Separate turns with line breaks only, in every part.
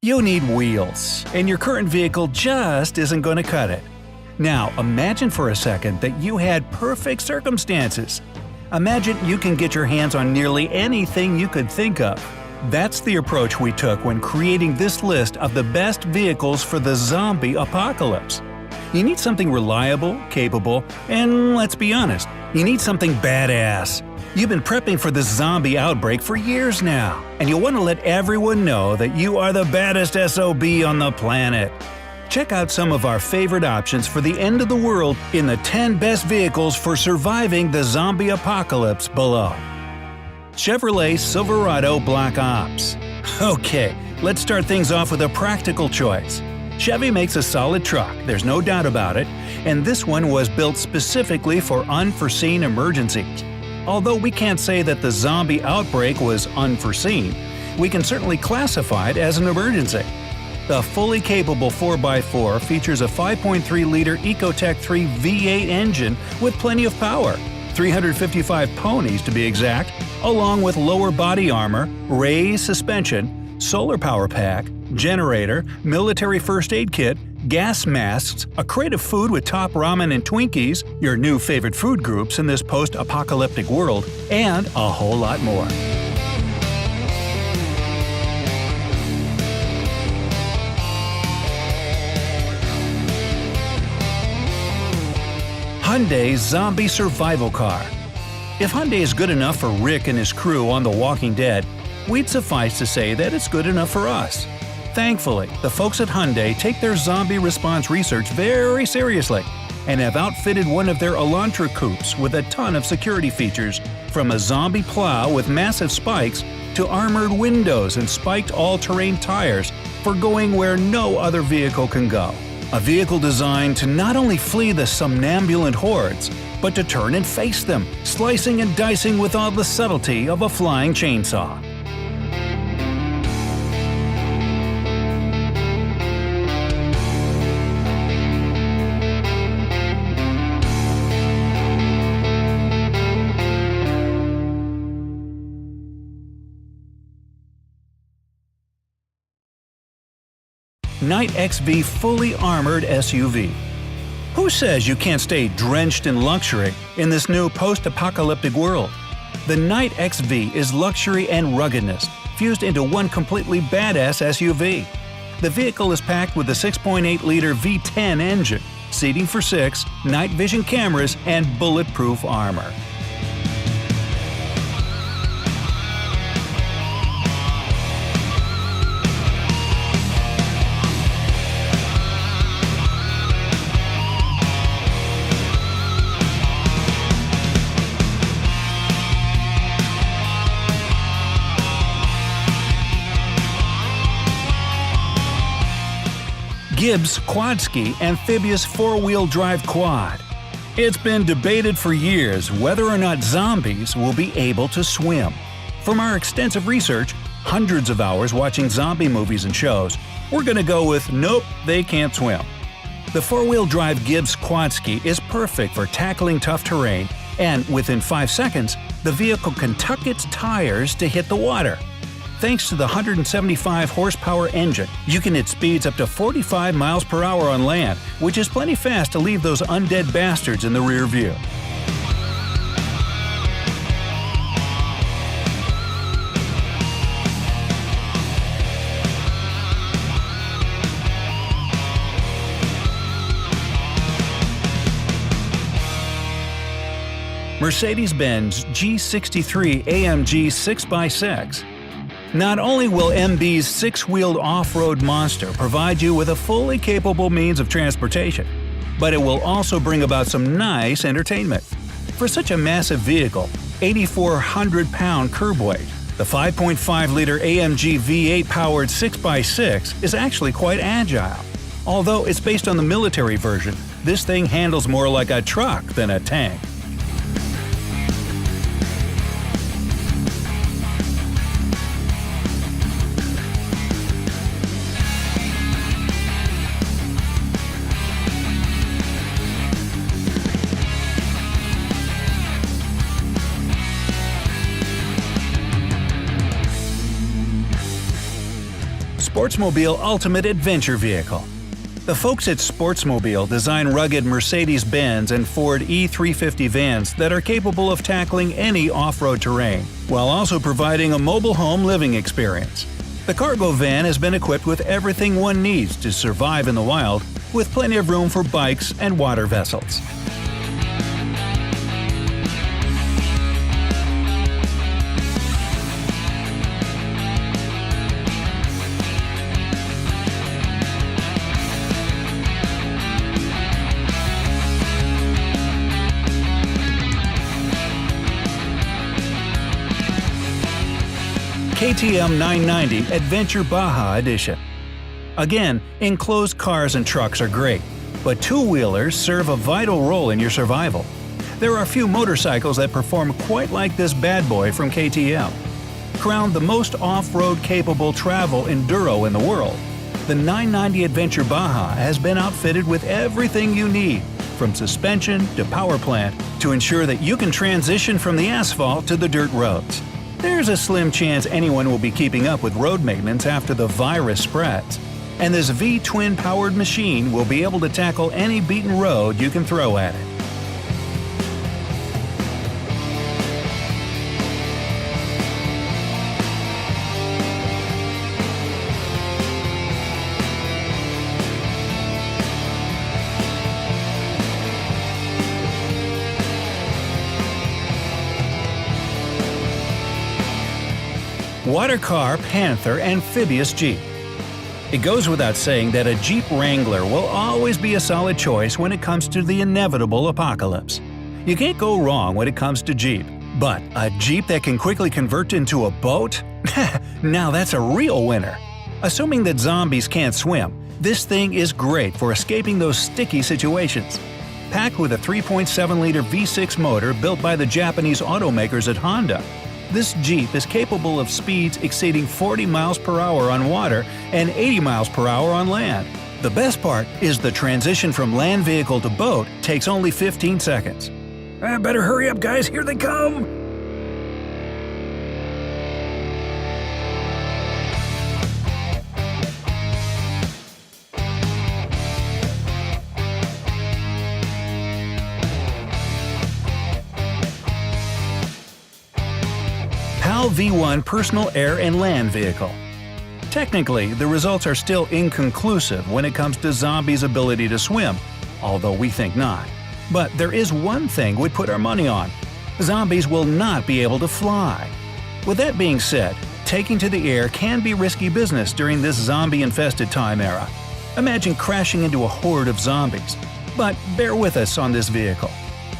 You need wheels, and your current vehicle just isn't going to cut it. Now, imagine for a second that you had perfect circumstances. Imagine you can get your hands on nearly anything you could think of. That's the approach we took when creating this list of the best vehicles for the zombie apocalypse. You need something reliable, capable, and let's be honest, you need something badass. You've been prepping for this zombie outbreak for years now, and you want to let everyone know that you are the baddest SOB on the planet. Check out some of our favorite options for the end of the world in the 10 best vehicles for surviving the zombie apocalypse below. Chevrolet Silverado Black Ops. Okay, let's start things off with a practical choice. Chevy makes a solid truck, there's no doubt about it, and this one was built specifically for unforeseen emergencies. Although we can't say that the zombie outbreak was unforeseen, we can certainly classify it as an emergency. The fully capable 4x4 features a 5.3-liter Ecotec 3 V8 engine with plenty of power, 355 ponies to be exact, along with lower body armor, raised suspension, solar power pack, generator, military first aid kit, gas masks, a crate of food with top ramen and Twinkies, your new favorite food groups in this post-apocalyptic world, and a whole lot more. Hyundai Zombie Survival Car. If Hyundai is good enough for Rick and his crew on The Walking Dead, we'd suffice to say that it's good enough for us. Thankfully, the folks at Hyundai take their zombie response research very seriously and have outfitted one of their Elantra coupes with a ton of security features, from a zombie plow with massive spikes to armored windows and spiked all-terrain tires for going where no other vehicle can go. A vehicle designed to not only flee the somnambulant hordes, but to turn and face them, slicing and dicing with all the subtlety of a flying chainsaw. Knight XV Fully Armored SUV. Who says you can't stay drenched in luxury in this new post-apocalyptic world? The Knight XV is luxury and ruggedness, fused into one completely badass SUV. The vehicle is packed with a 6.8-liter V10 engine, seating for 6, night vision cameras, and bulletproof armor. Gibbs Quadski Amphibious 4-Wheel Drive Quad. It's been debated for years whether or not zombies will be able to swim. From our extensive research, hundreds of hours watching zombie movies and shows, we're gonna go with nope, they can't swim. The 4-wheel drive Gibbs Quadski is perfect for tackling tough terrain, and within 5 seconds, the vehicle can tuck its tires to hit the water. Thanks to the 175 horsepower engine, you can hit speeds up to 45 miles per hour on land, which is plenty fast to leave those undead bastards in the rear view. Mercedes-Benz G63 AMG 6x6. Not only will MB's 6-wheeled off-road monster provide you with a fully capable means of transportation, but it will also bring about some nice entertainment. For such a massive vehicle, 8,400-pound curb weight, the 5.5-liter AMG V8-powered 6x6 is actually quite agile. Although it's based on the military version, this thing handles more like a truck than a tank. Sportsmobile Ultimate Adventure Vehicle. The folks at Sportsmobile design rugged Mercedes-Benz and Ford E350 vans that are capable of tackling any off-road terrain, while also providing a mobile home living experience. The cargo van has been equipped with everything one needs to survive in the wild, with plenty of room for bikes and water vessels. KTM 990 Adventure Baja Edition. Again, enclosed cars and trucks are great, but two-wheelers serve a vital role in your survival. There are few motorcycles that perform quite like this bad boy from KTM. Crowned the most off-road capable travel enduro in the world, the 990 Adventure Baja has been outfitted with everything you need, from suspension to power plant, to ensure that you can transition from the asphalt to the dirt roads. There's a slim chance anyone will be keeping up with road maintenance after the virus spreads, and this V-twin powered machine will be able to tackle any beaten road you can throw at it. Watercar Panther Amphibious Jeep. It goes without saying that a Jeep Wrangler will always be a solid choice when it comes to the inevitable apocalypse. You can't go wrong when it comes to Jeep. But a Jeep that can quickly convert into a boat? Now that's a real winner. Assuming that zombies can't swim, this thing is great for escaping those sticky situations. Packed with a 3.7-liter V6 motor built by the Japanese automakers at Honda, this Jeep is capable of speeds exceeding 40 miles per hour on water and 80 miles per hour on land. The best part is the transition from land vehicle to boat takes only 15 seconds. Better hurry up, guys, here they come! PAL V1 Personal Air and Land Vehicle. Technically, the results are still inconclusive when it comes to zombies' ability to swim, although we think not. But there is one thing we'd put our money on: zombies will not be able to fly. With that being said, taking to the air can be risky business during this zombie-infested time era. Imagine crashing into a horde of zombies. But bear with us on this vehicle.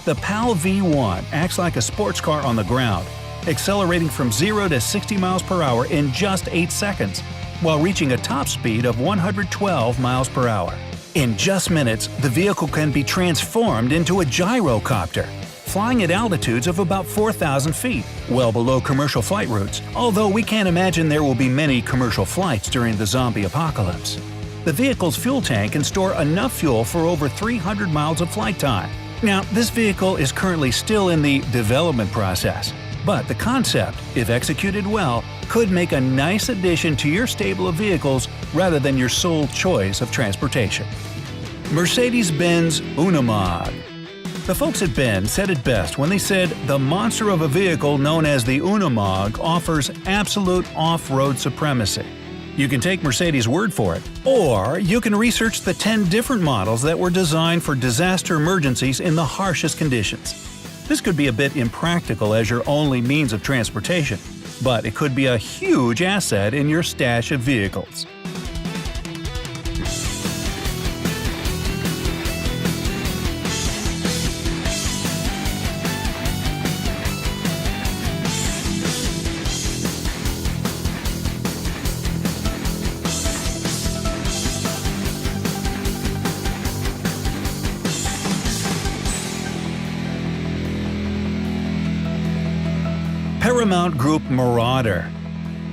The PAL V1 acts like a sports car on the ground, accelerating from 0 to 60 miles per hour in just 8 seconds, while reaching a top speed of 112 miles per hour. In just minutes, the vehicle can be transformed into a gyrocopter, flying at altitudes of about 4,000 feet, well below commercial flight routes, although we can't imagine there will be many commercial flights during the zombie apocalypse. The vehicle's fuel tank can store enough fuel for over 300 miles of flight time. Now, this vehicle is currently still in the development process, but the concept, if executed well, could make a nice addition to your stable of vehicles rather than your sole choice of transportation. Mercedes-Benz Unimog. The folks at Benz said it best when they said the monster of a vehicle known as the Unimog offers absolute off-road supremacy. You can take Mercedes' word for it, or you can research the 10 different models that were designed for disaster emergencies in the harshest conditions. This could be a bit impractical as your only means of transportation, but it could be a huge asset in your stash of vehicles. Paramount Group Marauder.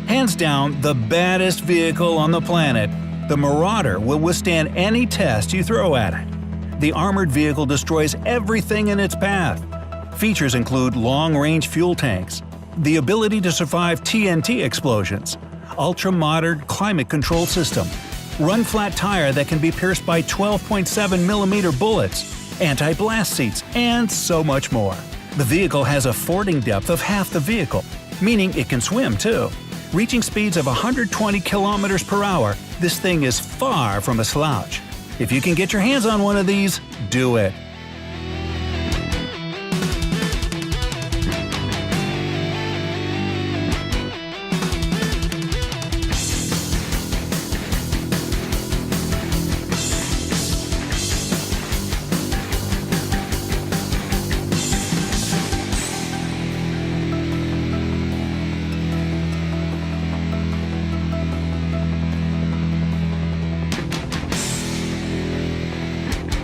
Hands down, the baddest vehicle on the planet, the Marauder will withstand any test you throw at it. The armored vehicle destroys everything in its path. Features include long-range fuel tanks, the ability to survive TNT explosions, ultra-modern climate control system, run-flat tire that can be pierced by 12.7mm bullets, anti-blast seats, and so much more. The vehicle has a fording depth of half the vehicle, meaning it can swim too. Reaching speeds of 120 km per hour, this thing is far from a slouch. If you can get your hands on one of these, do it.